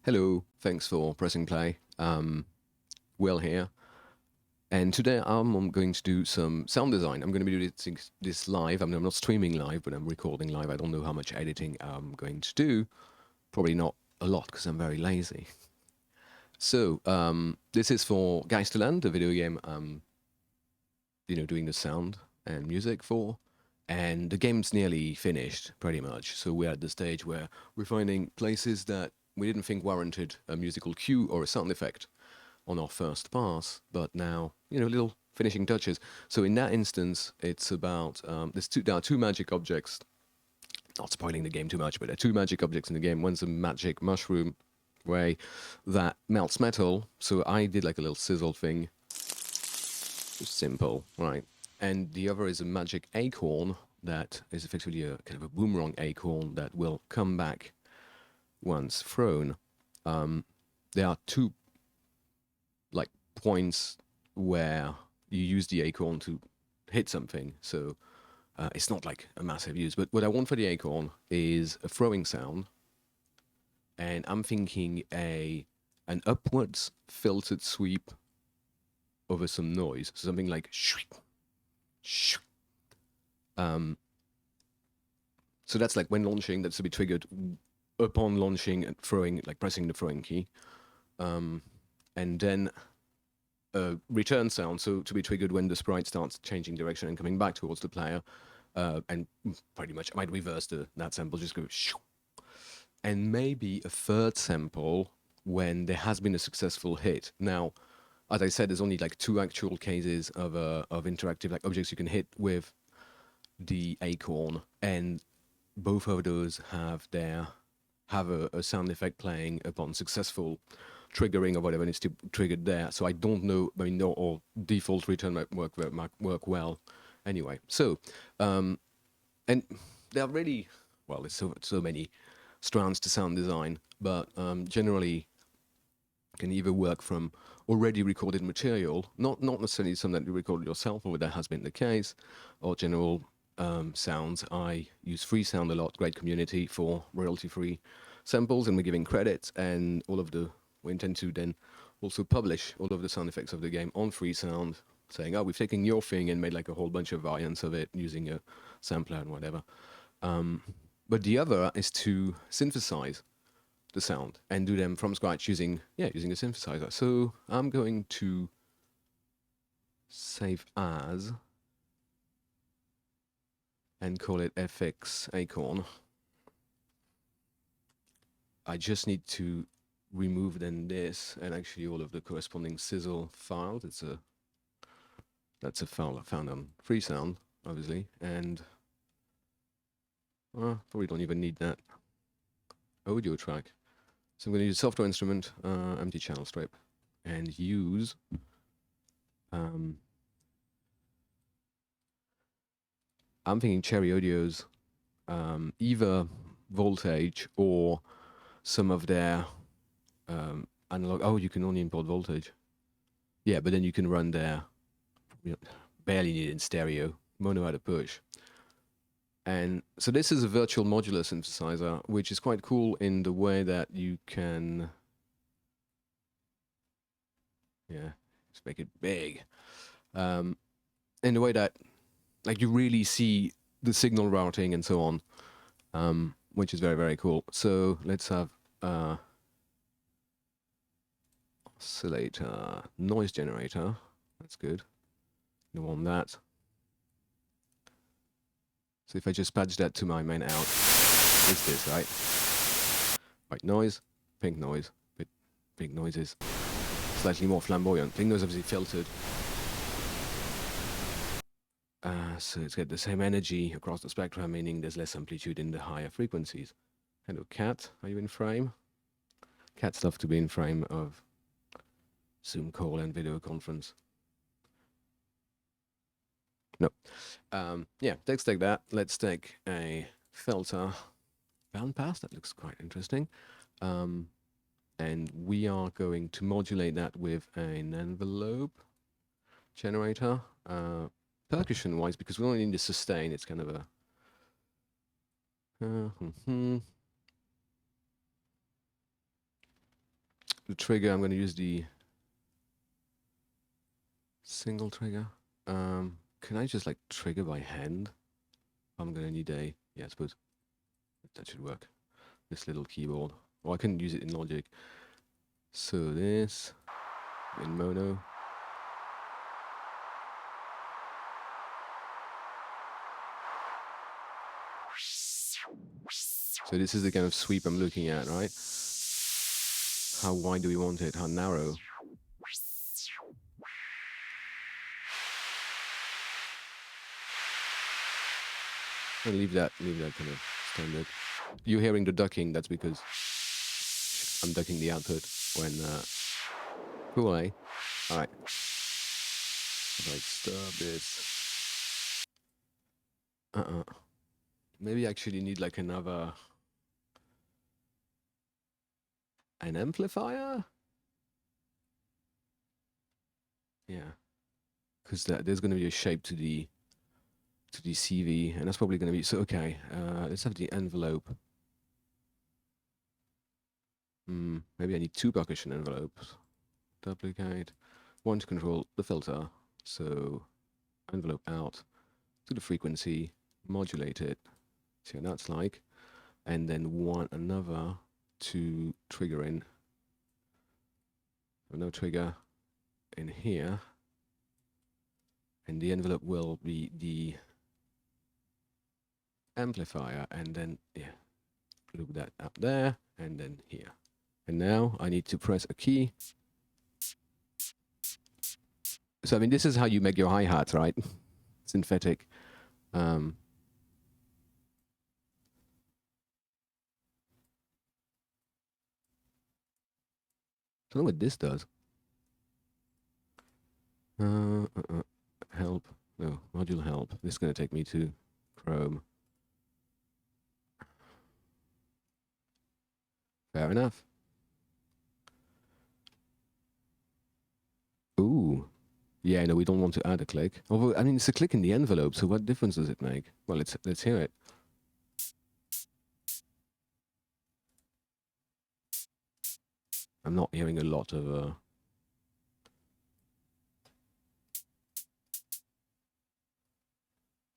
Hello, thanks for pressing play. Will here, and today I'm going to do some sound design. I'm going to be doing this live. I mean, I'm not streaming live, but I'm recording live. I don't know how much editing I'm going to do. Probably not a lot because I'm very lazy. So this is for Geisterland, the video game I'm, doing the sound and music for. And the game's nearly finished, pretty much. So we're at the stage where we're finding places that we didn't think warranted a musical cue or a sound effect on our first pass, but now, little finishing touches. So in that instance, it's about, there are two magic objects, not spoiling the game too much, but there are two magic objects in the game. One's a magic mushroom ray that melts metal. So I did like a little sizzle thing. Just simple, right? And the other is a magic acorn that is effectively a kind of a boomerang acorn that will come back once thrown. There are two like points where you use the acorn to hit something. So it's not like a massive use. But what I want for the acorn is a throwing sound. And I'm thinking an upwards filtered sweep over some noise. So something like shhhuip, shhhuip. So that's like when launching, that's to be triggered upon launching and throwing, like pressing the throwing key. And then a return sound, so to be triggered when the sprite starts changing direction and coming back towards the player. And pretty much I might reverse that sample, just go shoo. And maybe a third sample when there has been a successful hit. Now, as I said, there's only like two actual cases of interactive like objects you can hit with the acorn, and both of those have a sound effect playing upon successful triggering or whatever needs to be triggered there. So I don't know, I mean, no, or default return might work well anyway. So, and there are really, well, there's so many strands to sound design, but generally can either work from already recorded material, not necessarily something that you recorded yourself, or that has been the case, or general sounds. I use Freesound a lot, great community for royalty-free samples, and we're giving credits, and we intend to then also publish all of the sound effects of the game on Freesound, saying, oh, we've taken your thing and made like a whole bunch of variants of it using a sampler and whatever. But the other is to synthesize the sound and do them from scratch using a synthesizer. So I'm going to save as and call it FX Acorn. I just need to remove then this and actually all of the corresponding sizzle files. That's a file I found on Freesound, obviously, and probably don't even need that audio track. So I'm going to use software instrument, empty channel strip, and use I'm thinking Cherry Audio's either voltage or some of their analog. Oh, you can only import voltage. Yeah, but then you can run their barely need it in stereo, mono out of push. And so this is a virtual modular synthesizer, which is quite cool in the way that you can, just make it big. In the way that, like, you really see the signal routing and so on, which is very, very cool. So let's have Oscillator, noise generator. That's good. You want that. So if I just patch that to my main out, it's this, right? White noise, pink noise, but pink noise is slightly more flamboyant. Pink noise obviously filtered. So it's got the same energy across the spectrum, meaning there's less amplitude in the higher frequencies. Hello, cat. Are you in frame? Cats love to be in frame of Zoom call and video conference. No. Yeah, let's take that. Let's take a filter bandpass. That looks quite interesting. And we are going to modulate that with an envelope generator. Percussion-wise, because we only need to sustain, it's kind of a... the trigger, I'm going to use the single trigger. Can I just like trigger by hand? I'm going to need a, yeah, I suppose that should work. This little keyboard. Or I can use it in Logic. So this, in mono. So this is the kind of sweep I'm looking at, right? How wide do we want it? How narrow? I'll leave that kind of standard. You're hearing the ducking, that's because I'm ducking the output when cool, eh? Alright. If I stop this. Maybe I actually need like another an amplifier? Yeah. Because there's gonna be a shape to the CV, and that's probably gonna be so okay. Let's have the envelope. Maybe I need 2 percussion envelopes. Duplicate. One to control the filter. So envelope out to the frequency, modulate it. See what that's like. And then another to trigger in. No trigger in here. And the envelope will be the amplifier, and then yeah, loop that up there and then here. And now I need to press a key. So I mean, this is how you make your hi-hat, right? Synthetic. I don't know what this does. Help. No, module help. This is going to take me to Chrome. Fair enough. Ooh. Yeah, no, we don't want to add a click. Although, I mean, it's a click in the envelope, so what difference does it make? Well, let's hear it. I'm not hearing a lot of...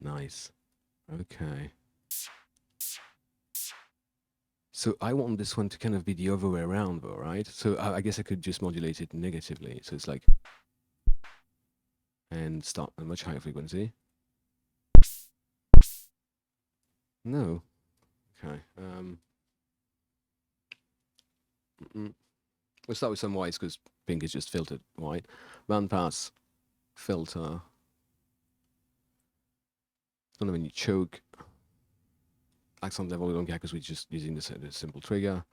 Nice. Okay. So I want this one to kind of be the other way around, though, right? So I guess I could just modulate it negatively. So it's like... And start at a much higher frequency. No. Okay. We'll start with some whites because pink is just filtered white. Bandpass filter. Don't know when you choke. Accent level we don't care because we're just using this simple trigger.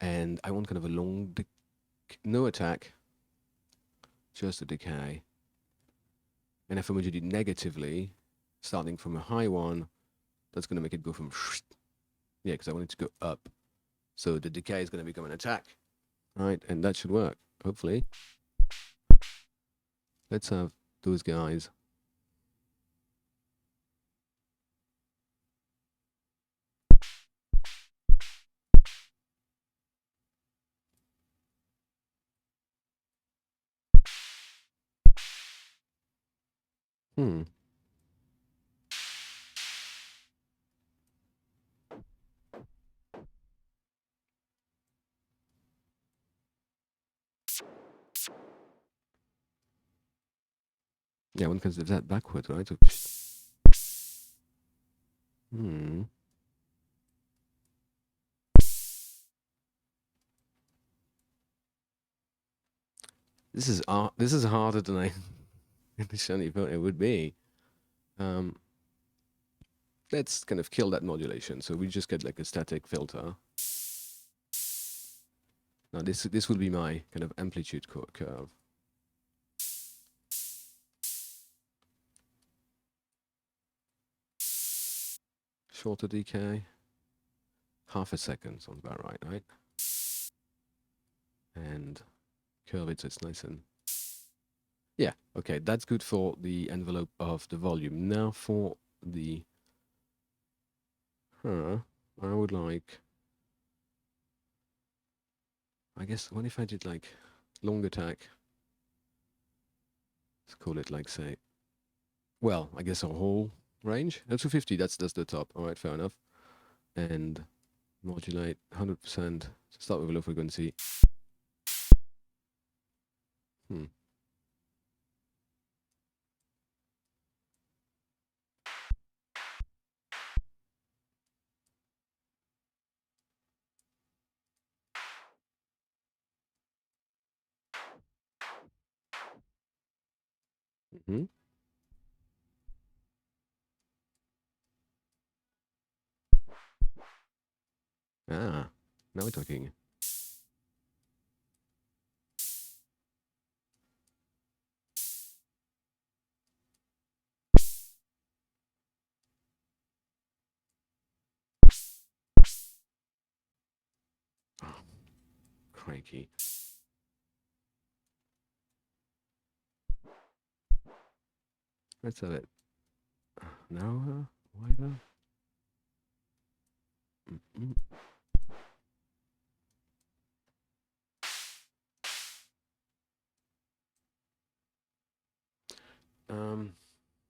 And I want kind of a long no attack. Just a decay. And if I modulate it negatively, starting from a high one, that's going to make it go from... Yeah, because I want it to go up. So the decay is going to become an attack. Right, and that should work, hopefully. Let's have those guys. Yeah, one can do that backwards, right? So, This is harder than I initially thought it would be. Let's kind of kill that modulation. So we just get like a static filter. Now this will be my kind of amplitude curve. Shorter decay. Half a second sounds about right, right? And curve it so it's nice and... Yeah, okay, that's good for the envelope of the volume. Now for the... I would like... I guess what if I did like long attack? Let's call it like say, well, I guess a whole range. 250. That's the top. All right, fair enough. And modulate 100%. Start with a low frequency. Hmm. Mm-hmm. Ah, now we're talking. Oh, crikey. Let's have it. Narrower, wider. Mm-mm.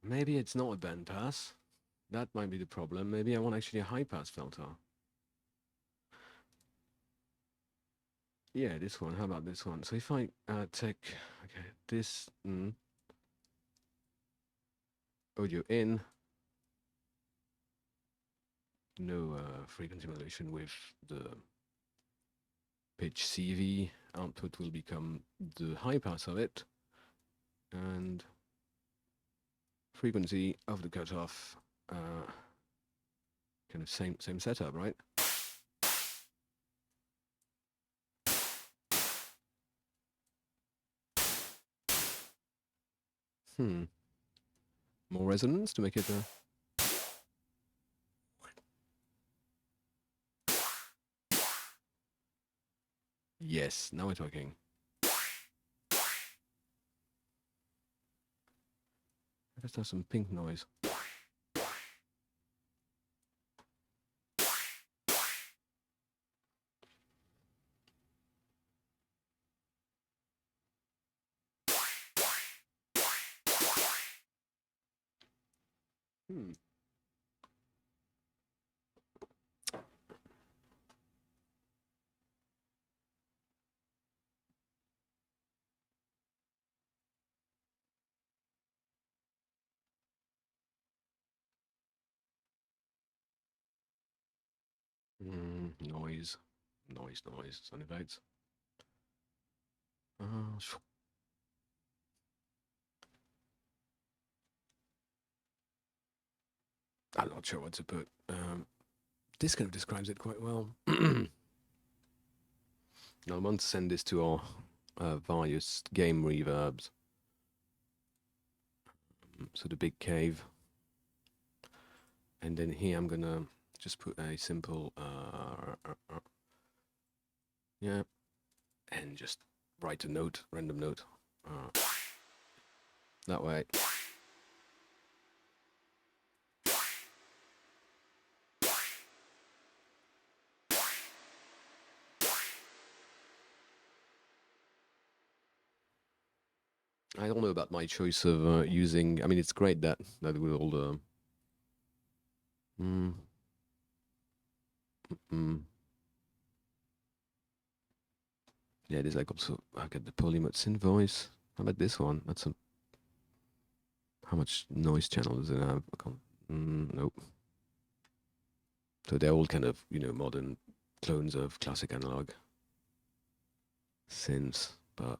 Maybe it's not a band pass. That might be the problem. Maybe I want actually a high pass filter. Yeah, this one. How about this one? So if I take this audio in, no frequency modulation with the pitch CV, output will become the high pass of it, and frequency of the cutoff, kind of same setup, right? More resonance to make it yes, now we're talking. Let's have some pink noise. Noise, sound effects. I'm not sure what to put. This kind of describes it quite well. I want to send this to our various game reverbs. So the big cave. And then here I'm gonna just put a simple, yeah, and just write a note, random note. That way. I don't know about my choice of using. I mean, it's great that with all the. Yeah, there's like also I get the polymode synth voice. How about this one? That's a. How much noise channel does it have? I can't. Nope. So they're all kind of modern clones of classic analog synths, but.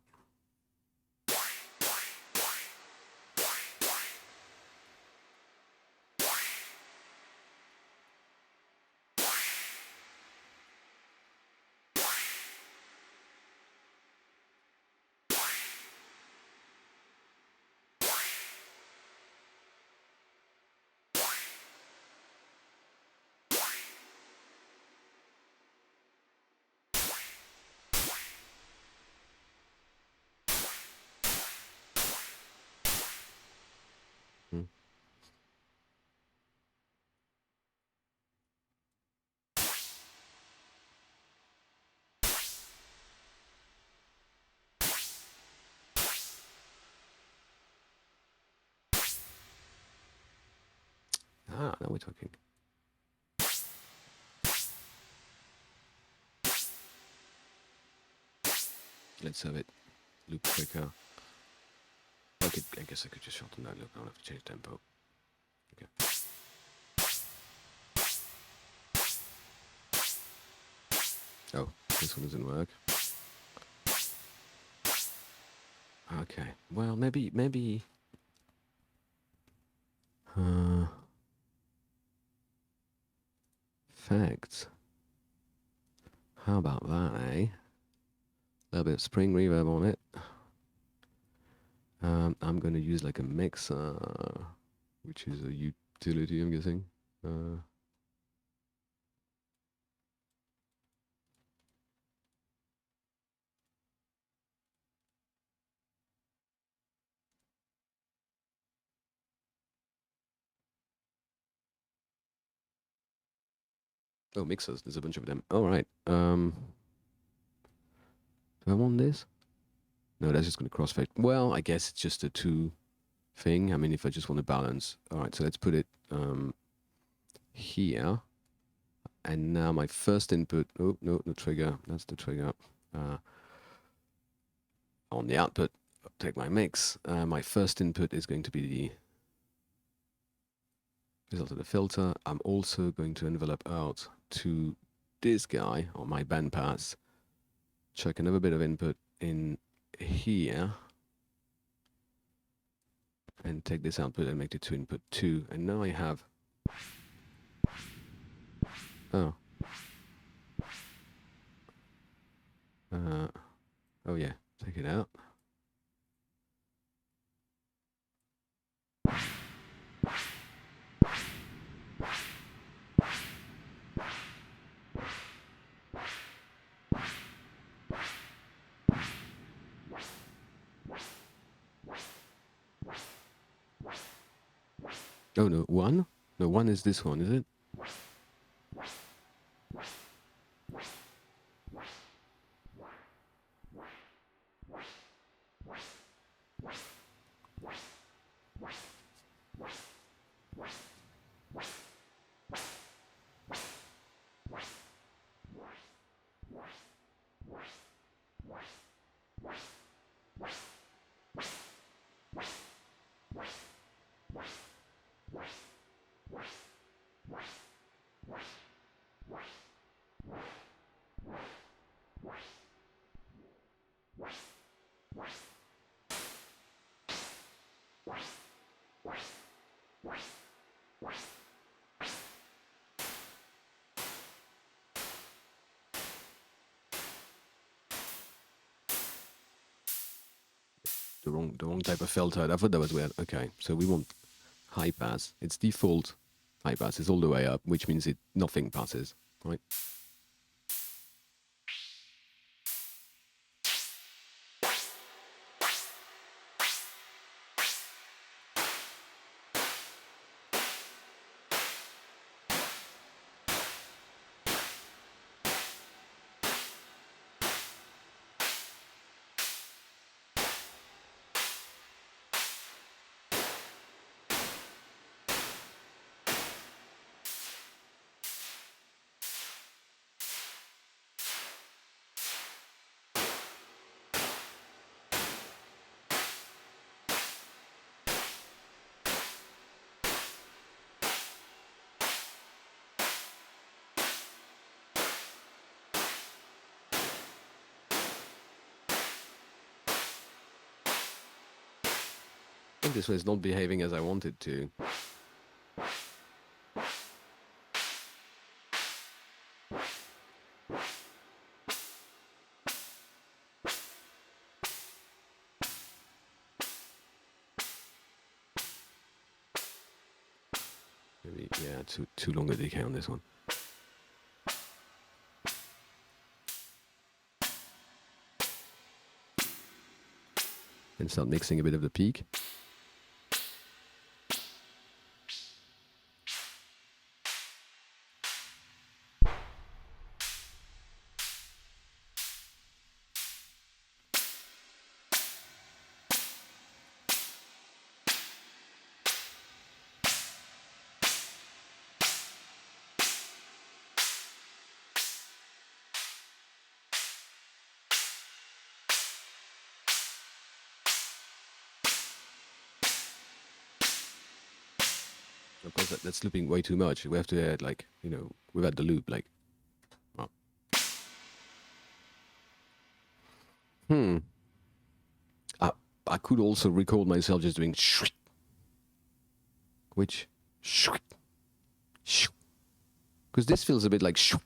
now we're talking. Let's have it loop quicker. I guess I could just shorten that loop. I don't have to change tempo. Okay. Oh, this one doesn't work. Okay. Well, maybe. Effects. How about that, eh? A little bit of spring reverb on it. I'm going to use like a mixer, which is a utility, I'm guessing. Oh, mixers. There's a bunch of them. All right. Do I want this? No, that's just going to crossfade. Well, I guess it's just a two thing. I mean, if I just want to balance. All right, so let's put it here. And now my first input. Oh, no, the trigger. That's the trigger. On the output, I'll take my mix. My first input is going to be the result of the filter. I'm also going to envelope out to this guy on my bandpass. Chuck another bit of input in here. And take this output and make it to input 2. And now I have... Oh. Oh yeah, take it out. Oh no, 1? No, 1 is this one, is it? The wrong type of filter. I thought that was weird. Okay, so we want high pass. Its default high pass is all the way up, which means nothing passes, right? I think this one is not behaving as I wanted to. Maybe, yeah, too long a decay on this one. And start mixing a bit of the peak. Of course, that's looping way too much. We have to add, like, you know, without the loop, like... Oh. I could also record myself just doing shhhuip, which shhhuip, shhhuip, because this feels a bit like shhhuip.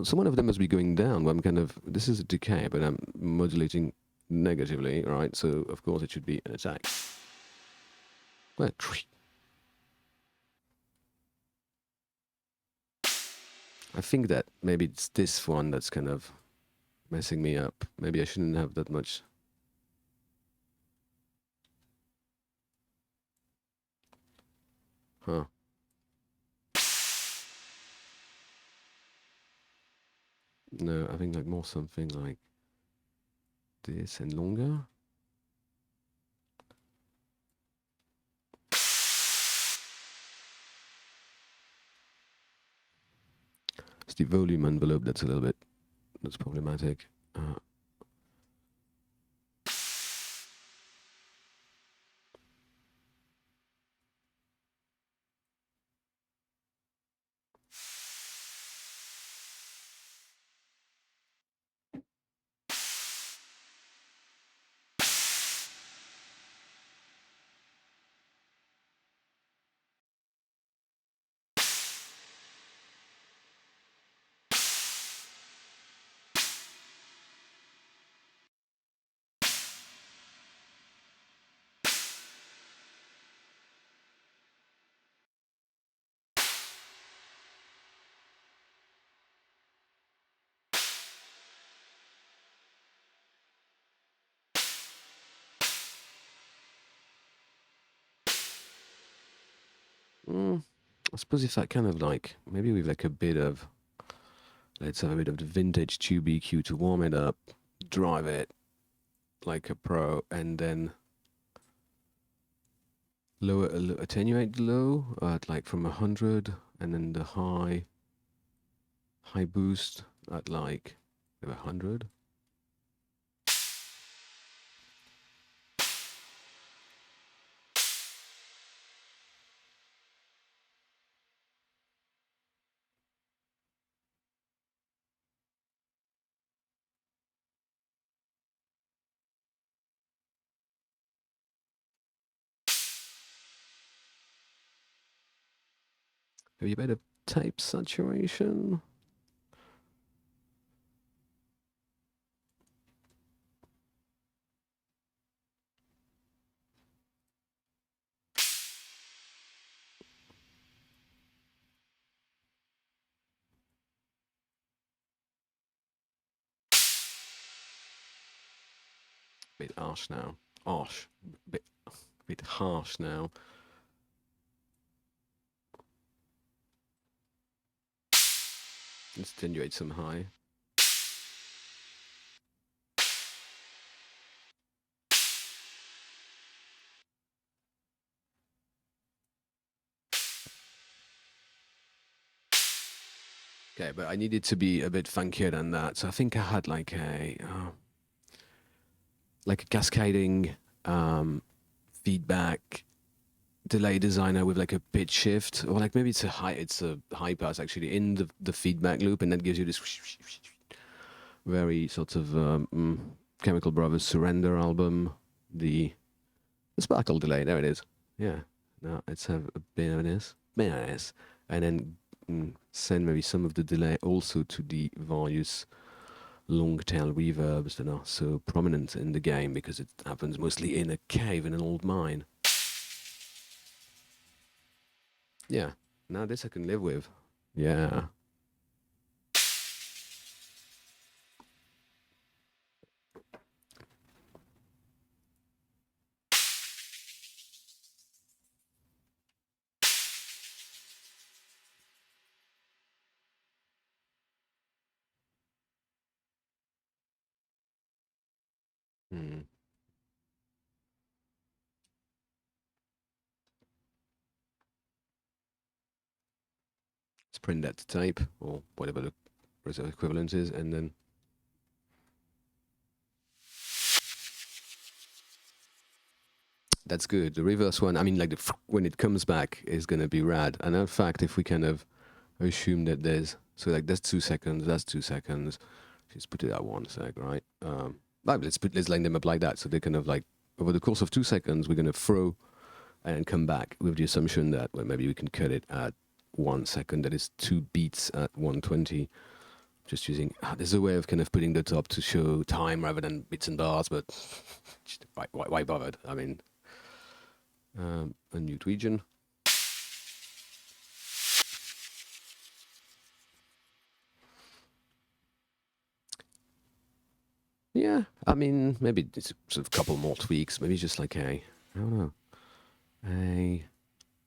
So one of them must be going down. Where I'm kind of, this is a decay, but I'm modulating negatively, right? So of course it should be an attack. Well, I think that maybe it's this one that's kind of messing me up. Maybe I shouldn't have that much. Huh. No, I think like more something like this and longer. It's the volume envelope that's a little bit, that's problematic. I suppose if I kind of like, maybe with like a bit of, let's have a bit of the vintage tube EQ to warm it up, drive it like a pro, and then lower, attenuate the low at like from 100, and then the high boost at like 100. Have you better tape saturation? Bit harsh now. Harsh. Bit harsh now. Let's attenuate some high. Okay, but I needed to be a bit funkier than that. So I think I had like a cascading feedback delay designer with like a pitch shift, or like maybe it's a high pass actually in the feedback loop, and that gives you this very sort of Chemical Brothers Surrender album, the sparkle delay. There it is. Yeah. Now let's have a bitterness, and then send maybe some of the delay also to the various long tail reverbs that are so prominent in the game, because it happens mostly in a cave in an old mine. Yeah, now this I can live with. Yeah. Hmm. Let's print that to tape, or whatever the reserve equivalent is, and then that's good. The reverse one, I mean, like when it comes back is gonna be rad. And in fact, if we kind of assume that there's so like that's 2 seconds, that's 2 seconds. Just put it at 1 sec, right? Let's line them up like that. So they kind of like over the course of 2 seconds, we're gonna throw and come back with the assumption that well maybe we can cut it at 1 second. That is 2 beats at 120. Just using there's a way of kind of putting the top to show time rather than bits and bars, but why bothered? I mean, unmute region. Yeah, I mean, maybe it's sort of a couple more tweaks. Maybe just like I don't know,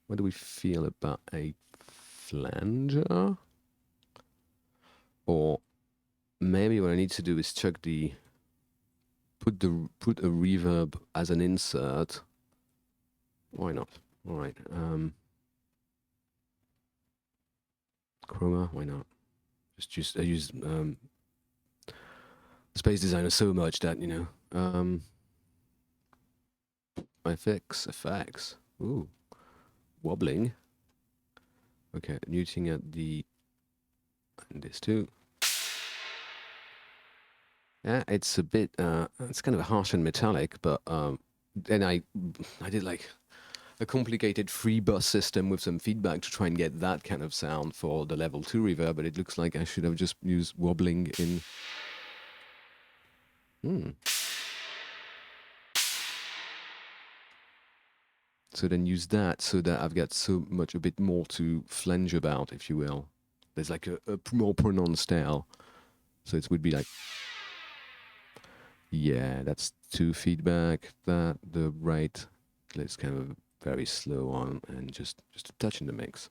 what do we feel about a flanger? Or maybe what I need to do is check put a reverb as an insert. Why not? All right. Chroma. Why not? I use Space Designer so much that FX. Ooh, wobbling. Okay, muting at and this too. Yeah, it's a bit. It's kind of harsh and metallic, but then I did like a complicated 3-bus system with some feedback to try and get that kind of sound for the level 2 reverb, but it looks like I should have just used wobbling in. So then use that so that I've got a bit more to flange about, if you will. There's like a more pronounced tail. So it would be like, yeah, that's 2 feedback, the right, let's kind of very slow on and just a touch in the mix.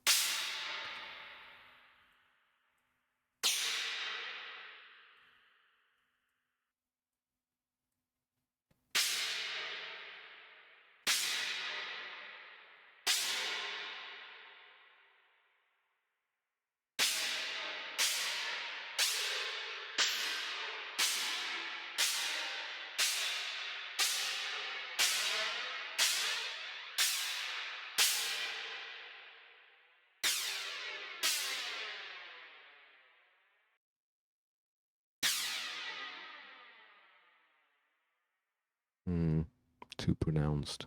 Too pronounced.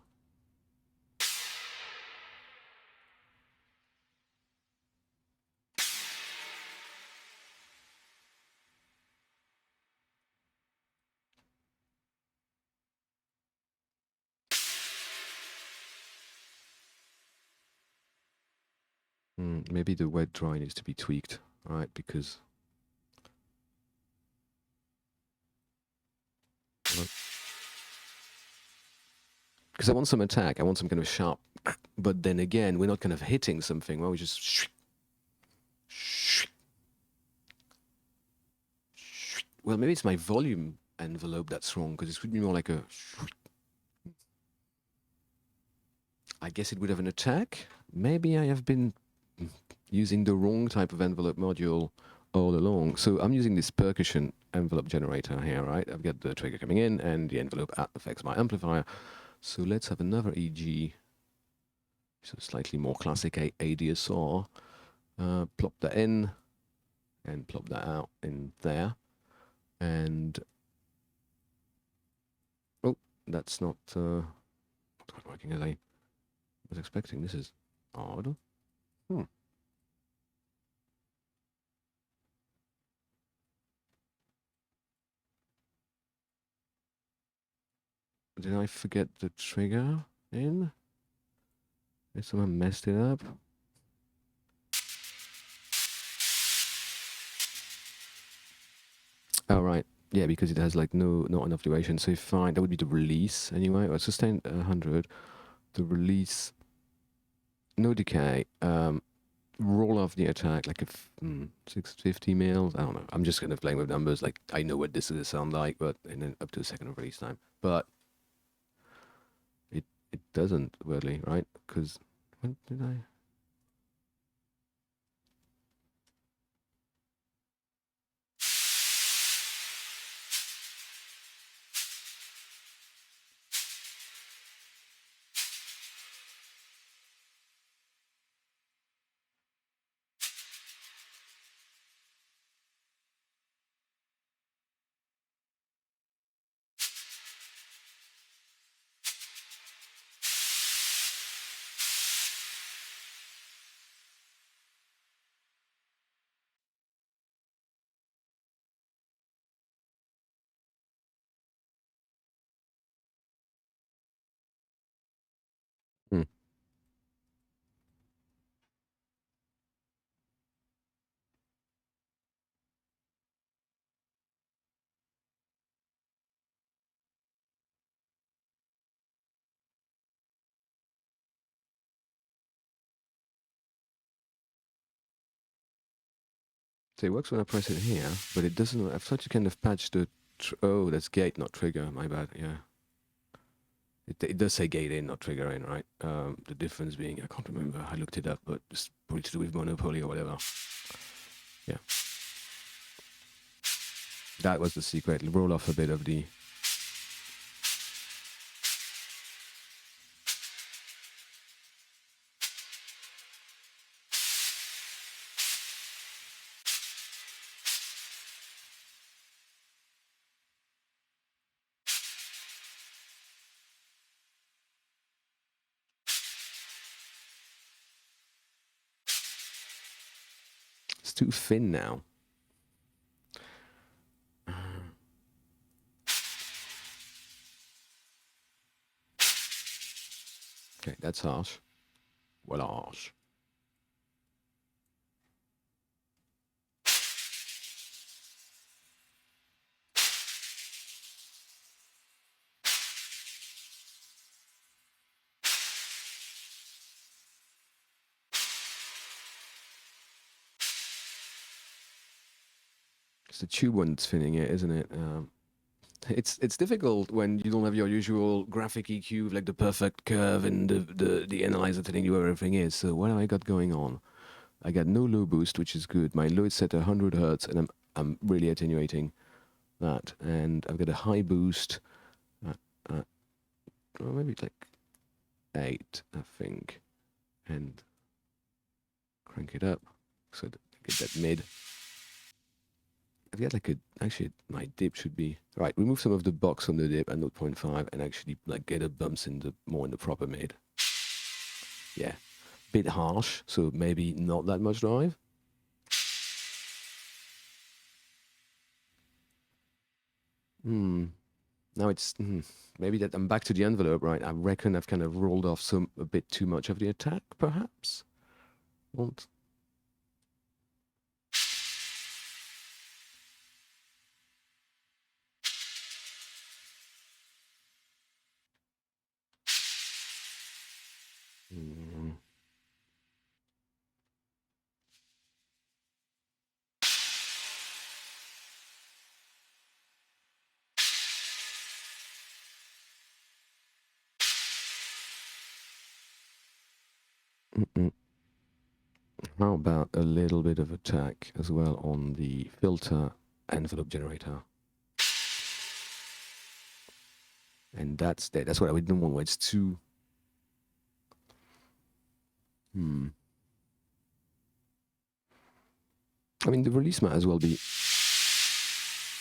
Maybe the wet dry needs to be tweaked, right? Because I want some attack, I want some kind of sharp, but then again, we're not kind of hitting something. Well, we just well, maybe it's my volume envelope that's wrong, because it would be more like a. I guess it would have an attack. Maybe I have been using the wrong type of envelope module all along. So I'm using this percussion envelope generator here, right? I've got the trigger coming in and the envelope affects my amplifier. So let's have another EG. So slightly more classic ADSR. Plop that in and plop that out in there. And oh, that's not quite working as I was expecting. This is odd. Did I forget the trigger in? Did someone messed it up? Oh, right. Yeah, because it has like not enough duration. So fine, that would be the release anyway. Well, sustain 100. The release, no decay. Roll off the attack like 650 mils. I don't know. I'm just kind of playing with numbers. Like I know what this is sound like, but and then up to a second of release time. But it doesn't really, right? Because when did I? So it works when I press it here, but it doesn't. I've tried to kind of patch the. Oh, that's gate, not trigger. My bad. Yeah. It does say gate in, not trigger in, right? The difference being, I can't remember. I looked it up, but it's probably to do with Monopoly or whatever. Yeah. That was the secret. Roll off a bit of the. It's too thin now. Okay, that's harsh. Well, harsh. It's the tube one that's thinning it, isn't it? It's difficult when you don't have your usual graphic EQ with like the perfect curve and the analyzer telling you where everything is. So what have I got going on? I got no low boost, which is good. My low is set at 100 hertz, and I'm really attenuating that. And I've got a high boost, well, maybe like 8, I think, and crank it up so that I get that mid. I've got like actually my dip should be right. Remove some of the box on the dip at 0.5 and actually like get a bumps in the more in the proper mid. Yeah, bit harsh, so maybe not that much drive. Now it's maybe that I'm back to the envelope, right? I reckon I've kind of rolled off a bit too much of the attack, perhaps. Won't. Mm. Mm-mm. How about a little bit of attack as well on the filter envelope generator? And that's dead. That's what I didn't want, where it's too. I mean, the release might as well be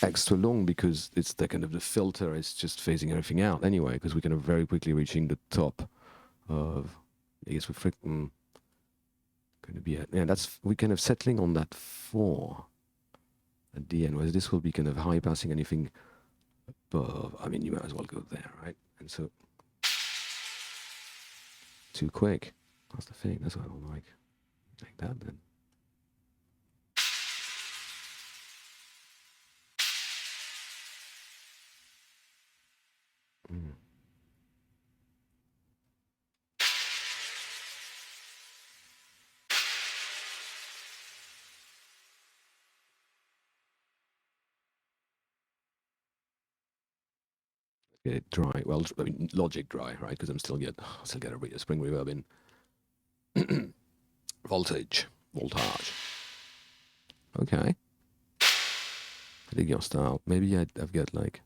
extra long because it's the kind of the filter is just phasing everything out anyway, because we're kind of very quickly reaching the top of. I guess we're going to be at. Yeah, we're kind of settling on that 4 at the end, whereas this will be kind of high passing anything above. I mean, you might as well go there, right? And so. Too quick. That's the thing. That's what I don't like. Like that then. Mm. Get it dry. Well, I mean, Logic dry, right? Because I'm still get a spring reverb in. Voltage. Okay. I dig your style. Maybe I've got like.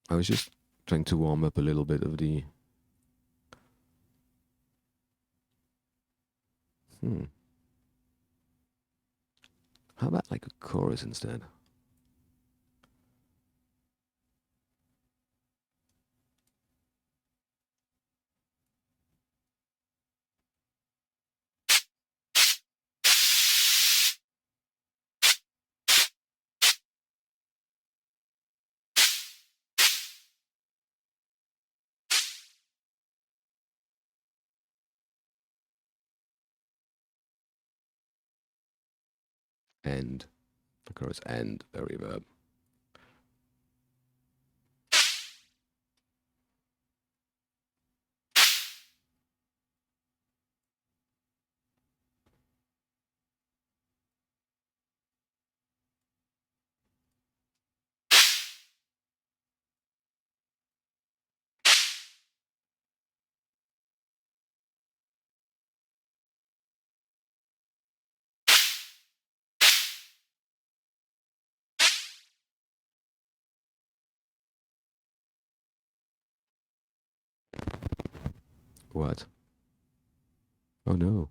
I was just trying to warm up a little bit of the. How about like a chorus instead? And the chorus and the reverb. What? Oh no.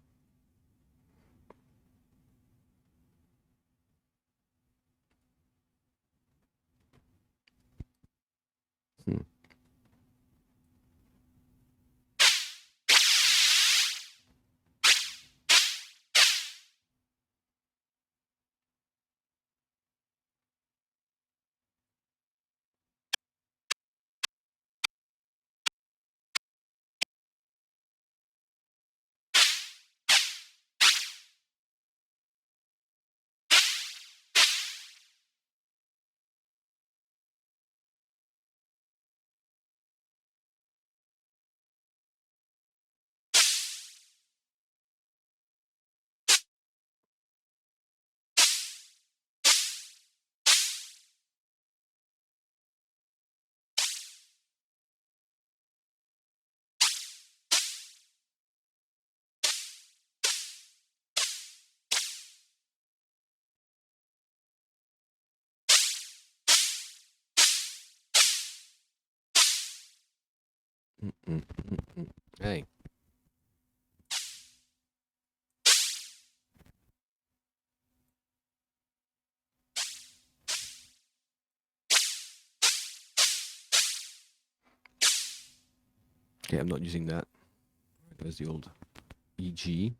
Hmm. Hey. Okay, I'm not using that. There's the old EG.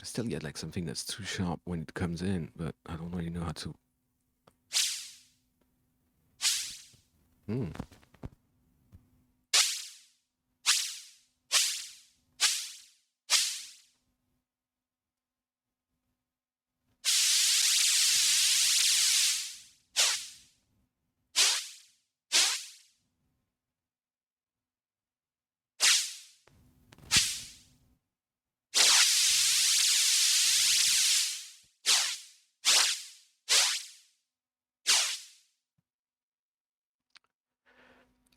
I still get like something that's too sharp when it comes in, but I don't really know how to. Hmm.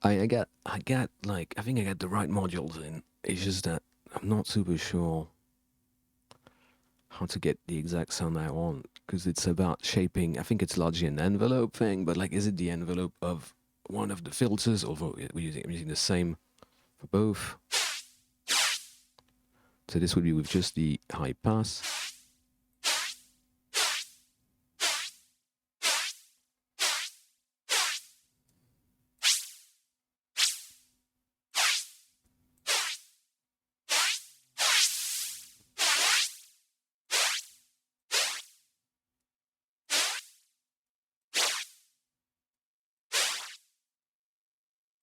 I get like I think I got the right modules in. It's just that I'm not super sure how to get the exact sound I want because it's about shaping. I think it's largely an envelope thing, but like, is it the envelope of one of the filters, or I'm using the same for both? So this would be with just the high pass.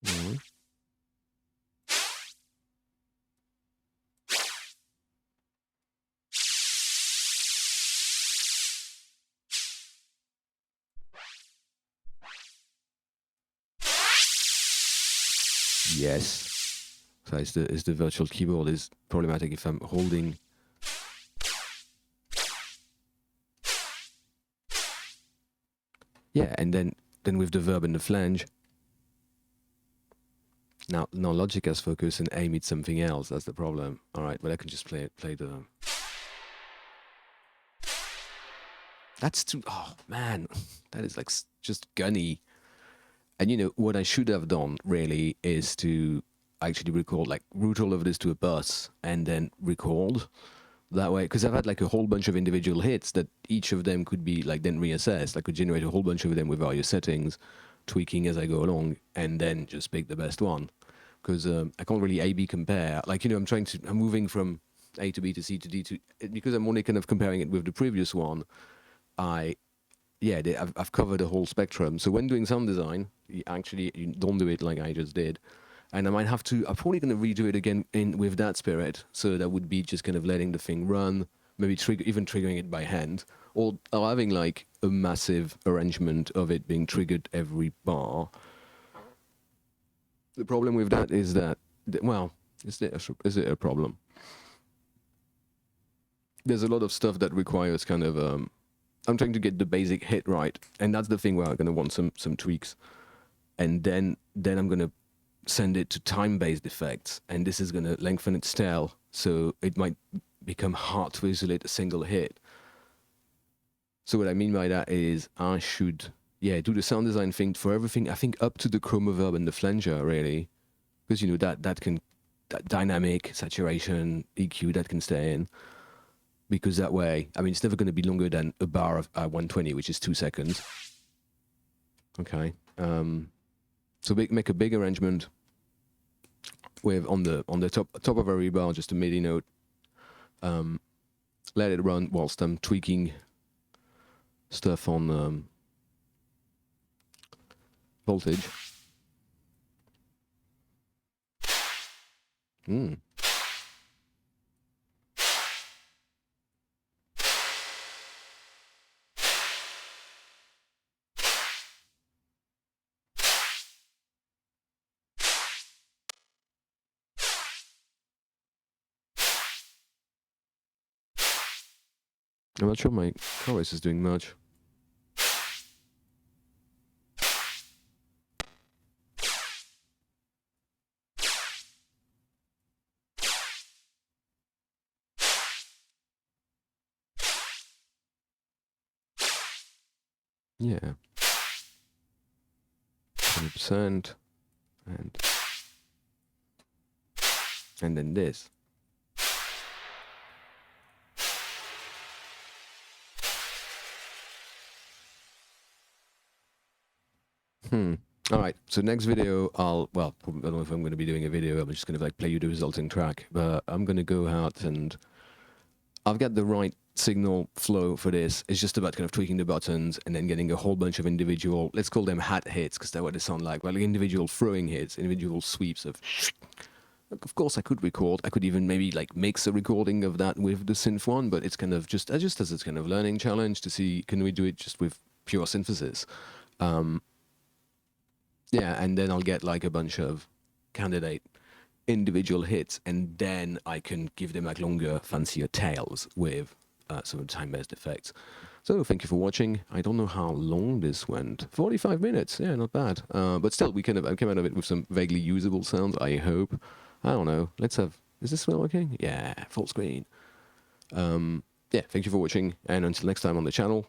Mhm. Yes. So is the virtual keyboard is problematic if I'm holding. Yeah, and then with the verb and the flange. Now Logic has focus and aim at something else. That's the problem. All right, but I can just play the. That's too. Oh man, that is like just gunny. And you know what I should have done really is to actually record, like route all of this to a bus and then record that way, because I've had like a whole bunch of individual hits that each of them could be like then reassessed. I could generate a whole bunch of them with various settings, tweaking as I go along, and then just pick the best one. Because I can't really A/B compare. Like, you know, I'm moving from A to B to C to D to, because I'm only kind of comparing it with the previous one. I've covered a whole spectrum. So when doing sound design, you don't do it like I just did. And I'm probably going to redo it again with that spirit. So that would be just kind of letting the thing run, maybe even triggering it by hand, or having like a massive arrangement of it being triggered every bar. The problem with that is that, well, is it a problem? There's a lot of stuff that requires kind of, I'm trying to get the basic hit right, and that's the thing where I'm going to want some tweaks. And then I'm going to send it to time-based effects, and this is going to lengthen its tail, so it might become hard to isolate a single hit. So what I mean by that is I should, yeah, do the sound design thing for everything. I think up to the chroma verb and the flanger, really, because you know that dynamic saturation EQ that can stay in. Because that way, I mean, it's never going to be longer than a bar of 120, which is 2 seconds. Okay. So make a big arrangement with on the top of every bar, just a MIDI note. Let it run whilst I'm tweaking stuff on voltage. I'm not sure my chorus is doing much. Yeah. 20%. And then this. All right. So next video, well, I don't know if I'm going to be doing a video. I'm just going to like play you the resulting track, but I'm going to go out and I've got the right signal flow for this. It's just about kind of tweaking the buttons and then getting a whole bunch of individual, let's call them hat hits, because that's what they sound like. Well, like individual throwing hits, individual sweeps of. Of course, I could record. I could even maybe like mix a recording of that with the synth one, but it's kind of just as a kind of learning challenge to see, can we do it just with pure synthesis? Yeah, and then I'll get like a bunch of candidate individual hits, and then I can give them like longer, fancier tails with some time-based effects. So thank you for watching. I don't know how long this went. 45 minutes. Yeah, not bad. But still, I came out of it with some vaguely usable sounds, I hope. I don't know. Let's have... Is this still working? Yeah, full screen. Yeah, thank you for watching, and until next time on the channel,